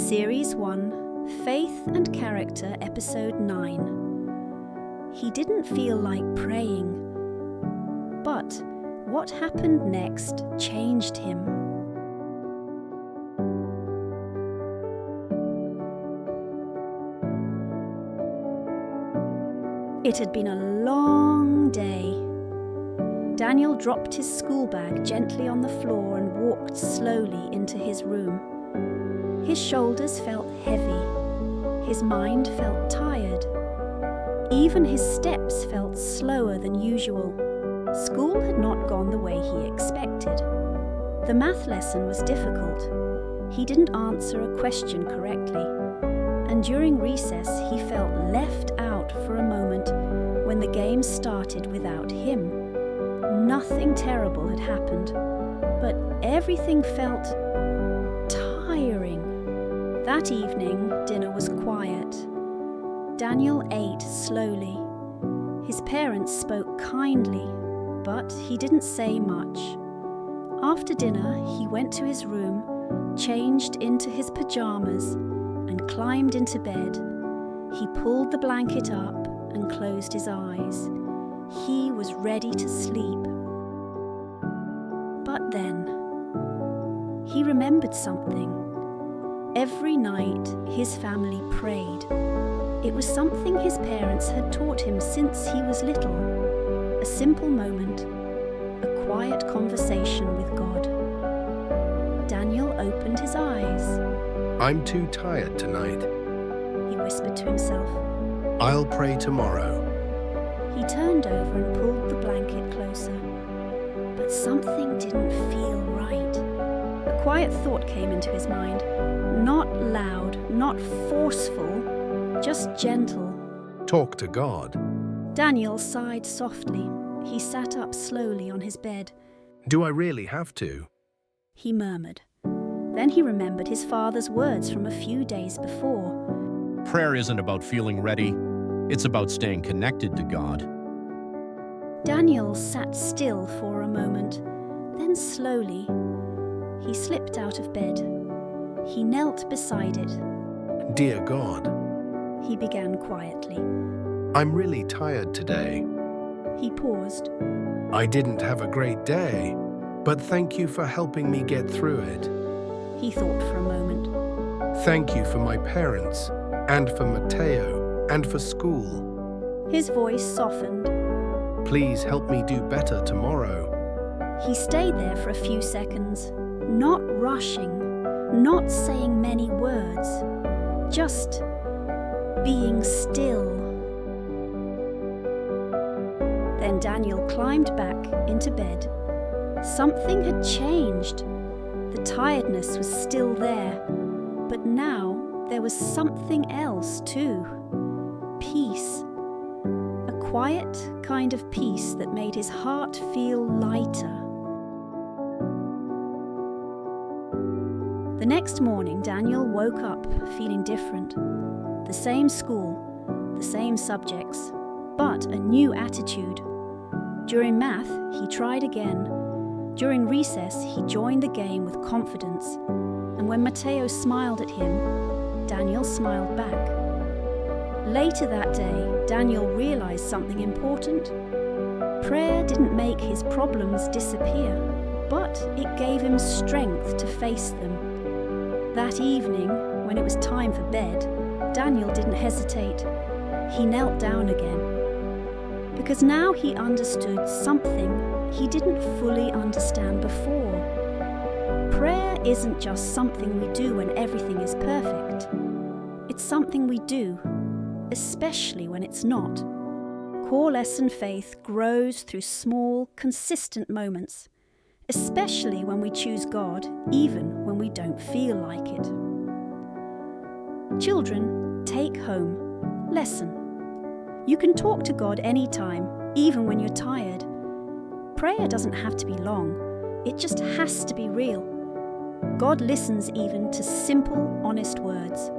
Series 1, Faith and Character, Episode 9. He didn't feel like praying, but what happened next changed him. It had been a long day. Daniel dropped his school bag gently on the floor and walked slowly into his room. His shoulders felt heavy. His mind felt tired. Even his steps felt slower than usual. School had not gone the way he expected. The math lesson was difficult. He didn't answer a question correctly. And during recess, he felt left out for a moment when the game started without him. Nothing terrible had happened, but everything felt tiring. That evening, dinner was quiet. Daniel ate slowly. His parents spoke kindly, but he didn't say much. After dinner, he went to his room, changed into his pajamas, and climbed into bed. He pulled the blanket up and closed his eyes. He was ready to sleep. But then, he remembered something. Every night, his family prayed. It was something his parents had taught him since he was little. A simple moment, a quiet conversation with God. Daniel opened his eyes. I'm too tired tonight. He whispered to himself. I'll pray tomorrow. He turned over and pulled the blanket closer. But something didn't feel right. A quiet thought came into his mind. Not loud, not forceful, just gentle. Talk to God. Daniel sighed softly. He sat up slowly on his bed. Do I really have to? He murmured. Then he remembered his father's words from a few days before. Prayer isn't about feeling ready. It's about staying connected to God. Daniel sat still for a moment. Then slowly, he slipped out of bed. He knelt beside it. Dear God, he began quietly. I'm really tired today. He paused. I didn't have a great day, but thank you for helping me get through it. He thought for a moment. Thank you for my parents, and for Matteo, and for school. His voice softened. Please help me do better tomorrow. He stayed there for a few seconds, not rushing, not saying many words, just being still. Then Daniel climbed back into bed. Something had changed. The tiredness was still there, but now there was something else too. Peace. A quiet kind of peace that made his heart feel lighter. The next morning, Daniel woke up feeling different. The same school, the same subjects, but a new attitude. During math, he tried again. During recess, he joined the game with confidence. And when Matteo smiled at him, Daniel smiled back. Later that day, Daniel realized something important. Prayer didn't make his problems disappear, but it gave him strength to face them. That evening, when it was time for bed, Daniel didn't hesitate. He knelt down again. Because now he understood something he didn't fully understand before. Prayer isn't just something we do when everything is perfect. It's something we do, especially when it's not. Core lesson faith grows through small, consistent moments, especially when we choose God, even when we don't feel like it. Children, take home. Lesson. You can talk to God anytime, even when you're tired. Prayer doesn't have to be long. It just has to be real. God listens even to simple, honest words.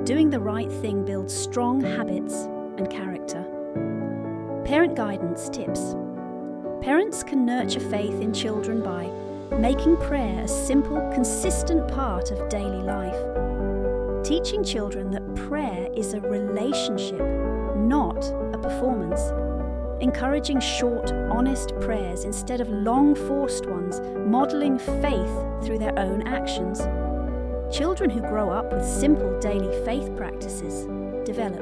Doing the right thing builds strong habits and character. Parent guidance tips. Parents can nurture faith in children by making prayer a simple, consistent part of daily life. teaching children that prayer is a relationship, not a performance. Encouraging short, honest prayers instead of long, forced ones, modelling faith through their own actions. Children who grow up with simple daily faith practices develop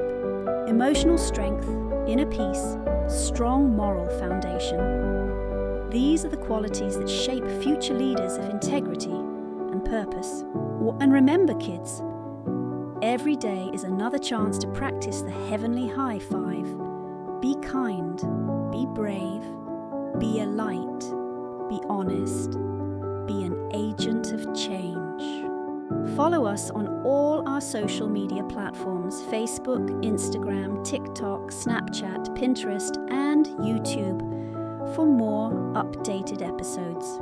emotional strength, inner peace, strong moral foundation. These are the qualities that shape future leaders of integrity and purpose. And remember, kids, every day is another chance to practice the heavenly high five. Be kind, be brave, be a light, be honest, be an agent of change. Follow us on all our social media platforms: Facebook, Instagram, TikTok, Snapchat, Pinterest, and YouTube for more updated episodes.